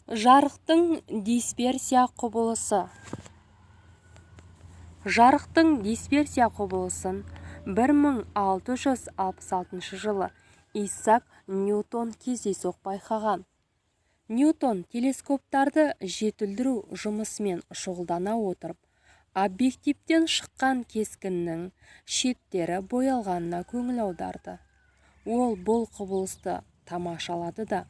Жарықтың дисперсия құбылысы. Жарықтың дисперсия құбылысын 1666 жылы Исаак Ньютон кездейсоқ байқаған. Ньютон телескоптарды жетілдіру жұмысымен шұғылдана отырып, объективтен шыққан кескіннің шеттері боялғанына көңіл аударды. Ол бұл құбылысты тамашалады да,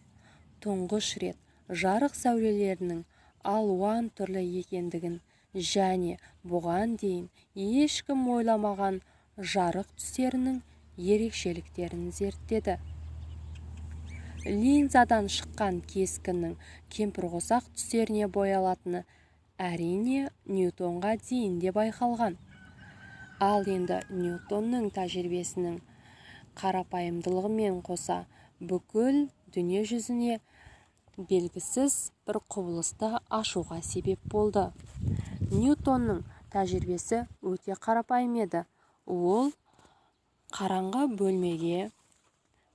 тұңғыш рет жарық сәулелерінің алуан түрлі екендігін және бұған дейін ешкім ойламаған жарық түстерінің ерекшеліктерін зерттеді. Линзадан шыққан кескіннің кемпірқосақ түстеріне боялатыны әрине Ньютонға дейін де байқалған. Ал енді Ньютонның тәжірибесінің қарапайымдылығымен қоса бүкіл дүние жүзіне белгісіз бір құбылысты ашуға себеп болды. Ньютонның тәжірибесі өте қарапайым еді. Ол қараңғы бөлмеге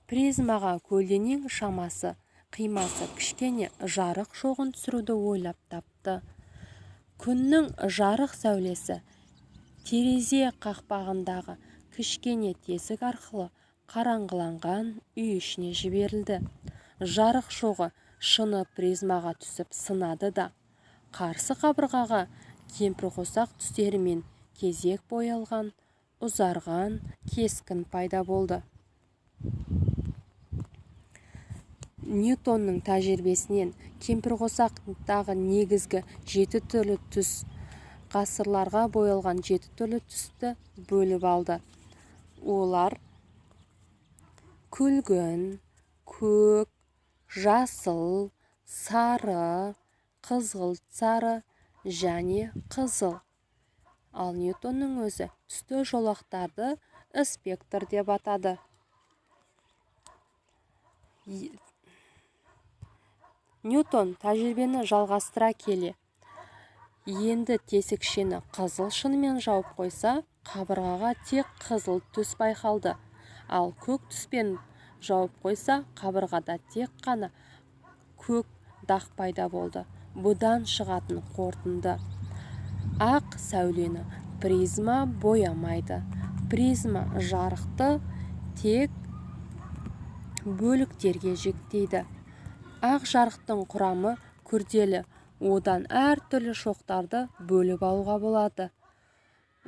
призмаға көлденең шамасы қимасы кішкене жарық шоғын түсіруді ойлап тапты. Күннің жарық сәулесі терезе қақпағындағы кішкене тесік арқылы қараңғыланған үй ішіне жіберілді. Жарық шоғы шыны призмаға түсіп сынады да, қарсы қабырғаға кемпірқосақ түстерімен кезек боялған ұзарған кескін пайда болды. Ньютонның тәжірибесінен кемпірқосақтағы негізгі 7 түрлі түс ғасырларға боялған 7 түрлі түсті бөліп алды. Олар күлгін, көк, жасыл, сары, қызғылт сары және қызыл. Ал Ньютонның өзі түсті жолақтарды спектр деп атады. Ньютон тәжірибені жалғастыра келе, енді тесікшені қызыл шынымен жауып қойса, қабырғаға тек қызыл түс байқалды. Ал көк түспен жауып қойса, қабырғада тек қана көк дақ пайда болды. Бұдан шығатын қорытынды: ақ сәулені призма боямайды. Призма жарықты тек бөліктерге жіктейді. Ақ жарықтың құрамы күрделі, одан әртүрлі шоқтарды бөліп алуға болады.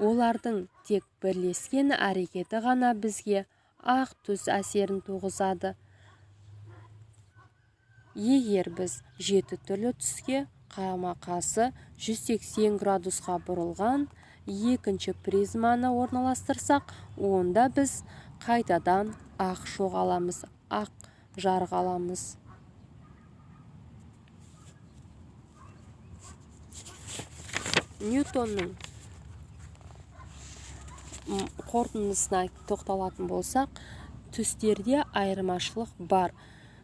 Олардың тек бірлескен әрекеті ғана бізге ақ түс әсерін туғызады. Егер біз 7 түрлі түске қама-қасы 180 градусқа бұрылған екінші призманы орналастырсақ, онда біз қайтадан ақ шоқ аламыз, ақ жарық аламыз. Ньютонның қорытындысына тоқталатын болсақ, түстерде айырмашылық бар.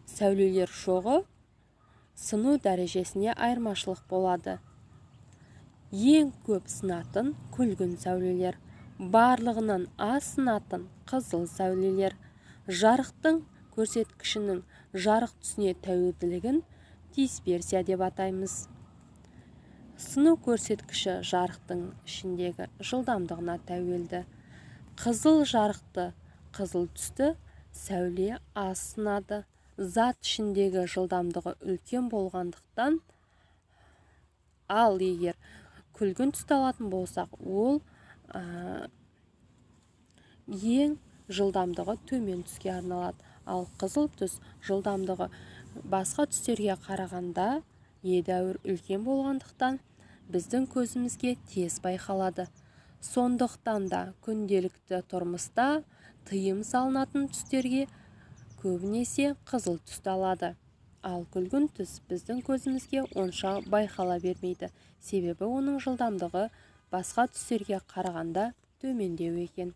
Сәулелер шоғы сыну дәрежесіне айырмашылық болады. Ең көп сынатын күлгін сәулелер, барлығынан аз сынатын қызыл сәулелер. Жарықтың көрсеткішінің жарық түсіне тәуелділігін дисперсия деп атаймыз. Сыну көрсеткіші жарықтың ішіндегі жылдамдығына тәуелді. Қызыл жарықты, қызыл түсті сәуле аз сынады. Зат ішіндегі жылдамдығы үлкен болғандықтан, ал егер күлгін түсті алатын болсақ, ол ең жылдамдығы төмен түске арналады. Ал қызыл түс жылдамдығы басқа түстерге қарағанда едәуір үлкен болғандықтан, біздің көзімізге тез байқалады. Сондықтан да күнделікті тұрмыста тыйым салынатын түстерге көбінесе қызыл түсті алады. Ал күлгін түс біздің көзімізге онша байқала бермейді. Себебі оның жылдамдығы басқа түстерге қарағанда төмендеу екен.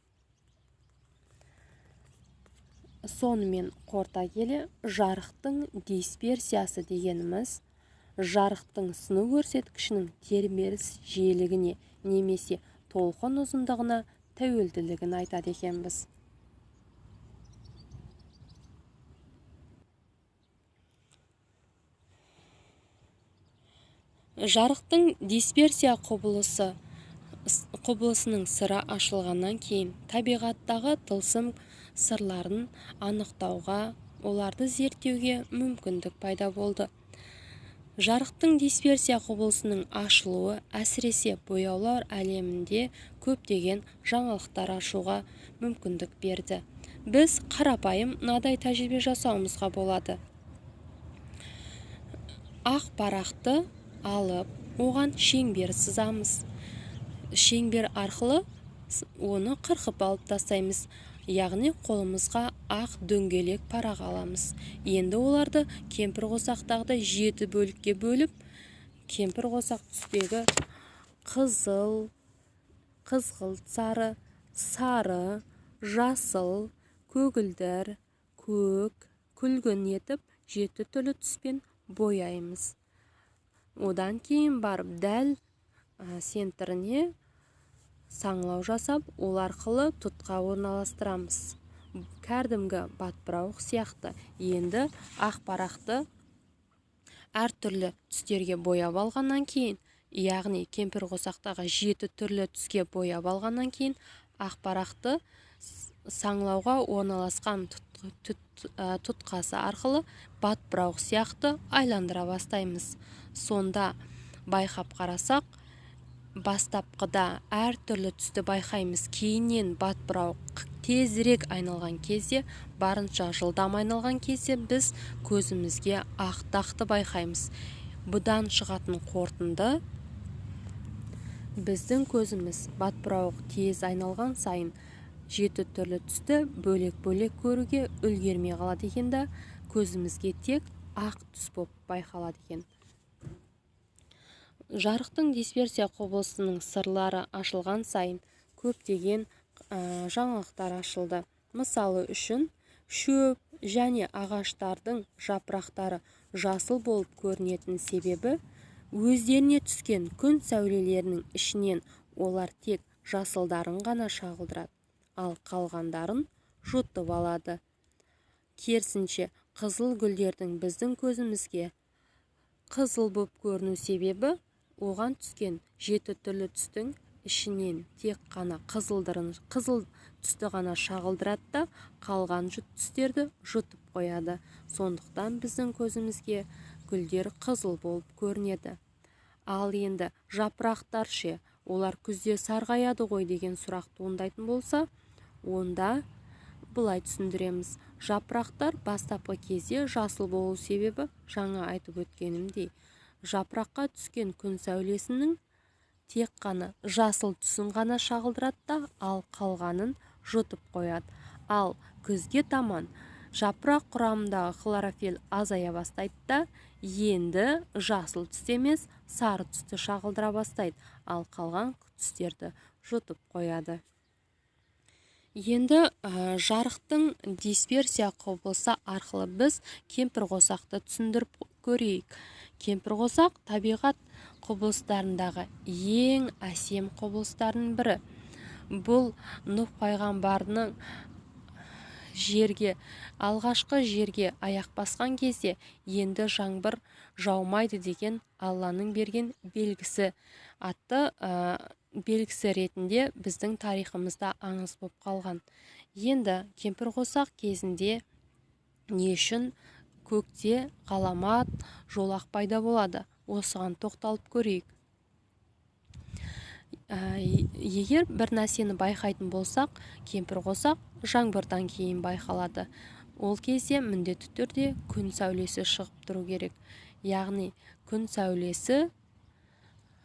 Сонымен қорыта келе, жарықтың дисперсиясы дегеніміз жарықтың сыну көрсеткішінің тербеліс жиілігіне немесе толқын ұзындығына тәуелділігін айтады екенбіз. Жарықтың дисперсия құбылысының сыры ашылғаннан кейін табиғаттағы тылсым сырларын анықтауға, оларды зерттеуге мүмкіндік пайда болды. Жарықтың дисперсия құбылысының ашылуы әсіресе бояулар әлемінде көптеген жаңалықтар ашуға мүмкіндік берді. Біз қарапайым мынадай тәжірибе жасауымызға болады. Ақ парақты алып, оған шеңбер сызамыз. Шеңбер арқылы оны қырқып алып тастаймыз. Яғни қолымызға ақ дөңгелек парақ аламыз. Енді оларды кемпірқосақтағыдай 7 бөлікке бөліп, кемпірқосақ түстегі қызыл, қызғылт сары, сары, жасыл, көгілдір, көк, күлгін етіп 7 түрлі түспен бояймыз. Одан кейін барып дәл центріне саңылау жасап, ол арқылы тұтқа орналастырамыз. Кәдімгі батпырауық сияқты. Енді ақ парақты әртүрлі түстерге бояп алғаннан кейін, яғни кемпірқосақтағы 7 түрлі түске бояп алғаннан кейін, ақ парақты саңылауға орналасқан тұтқасы арқылы батпырауық сияқты айландыра бастаймыз. Сонда байқап қарасақ, бастапқыда әртүрлі түсті байқаймыз. Кейіннен батпырауық тезірек айналған кезде, барынша жылдам айналған кезде біз көзімізге ақ дақты байқаймыз. Бұдан шығатын қорытынды, біздің көзіміз батпырауық тез айналған сайын 7 түрлі түсті бөлек-бөлек көруге үлгермей қалады екен, көзімізге тек ақ түс болып байқалады екен. Жарықтың дисперсия құбылысының сырлары ашылған сайын көптеген жаңалықтар ашылды. Мысалы үшін, шөп және ағаштардың жапырақтары жасыл болып көрінетін себебі, өздеріне түскен күн сәулелерінің ішінен олар тек жасылдарын ғана шағылдырады, ал қалғандарын жұтып алады. Керісінше, қызыл гүлдердің біздің көзімізге қызыл болып көріну себебі, оған түскен 7 түрлі түстің ішінен тек қана қызыл түсті ғана шағылдырады да, қалған түстерді жұтып қояды. Сондықтан біздің көзімізге гүлдер қызыл болып көрінеді. Ал енді жапырақтар ше, олар күзде сарғаяды ғой деген сұрақ туындайтын болса, онда былай түсіндіреміз. Жапырақтар бастапқы кезде жасыл болу себебі, жаңа айтып өткенімдей, жапыраққа түскен күн сәулесінің тек қана жасыл түсін ғана шағылдырады да, ал қалғанын жұтып қояды. Ал күзге таман жапырақ құрамындағы хлорофилл азая бастайды да, енді жасыл түсті емес, сары түсті шағылдыра бастайды, ал қалған түстерді жұтып қояды. Енді жарықтың дисперсия құбылысы арқылы біз кемпірқосақты түсіндіріп көрейік. Кемпірқосақ табиғат құбылыстарындағы ең әсем құбылыстардың бірі. Бұл Нұх пайғамбардың алғашқы жерге аяқ басқан кезде енді жаңбыр жаумайды деген Алланың берген белгісі атты белгісі ретінде біздің тарихымызда аңыз болып қалған. Енді кемпірқосақ кезінде не үшін көкте ғаламат жолақ пайда болады? Осыған тоқталып көрейік. Егер бір нәрсені байқайтын болсақ, кемпірқосақ жаңбырдан кейін байқалады. Ол кезде міндетті түрде күн сәулесі шығып тұру керек. Яғни күн сәулесі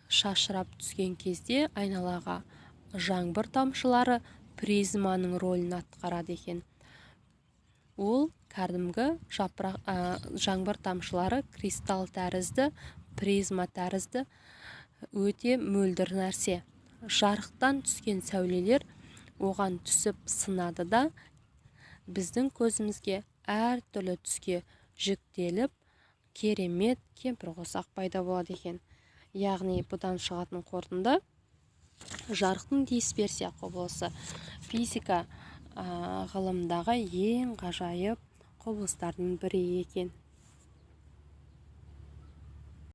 шашырап түскен кезде айналаға жаңбыр тамшылары призманың рөлін атқарады екен. Ол кәдімгі жаңбыр тамшылары кристалл тәрізді, призма тәрізді өте мөлдір нәрсе. Жарықтан түскен сәулелер оған түсіп сынады да, біздің көзімізге әртүрлі түске жіктеліп, керемет кемпірқосақ пайда болады екен. Яғни бұдан шығатын қорытынды, жарықтың дисперсия құбылысы физика ғылымдағы ең ғажайып құбылыстардың бірі екен.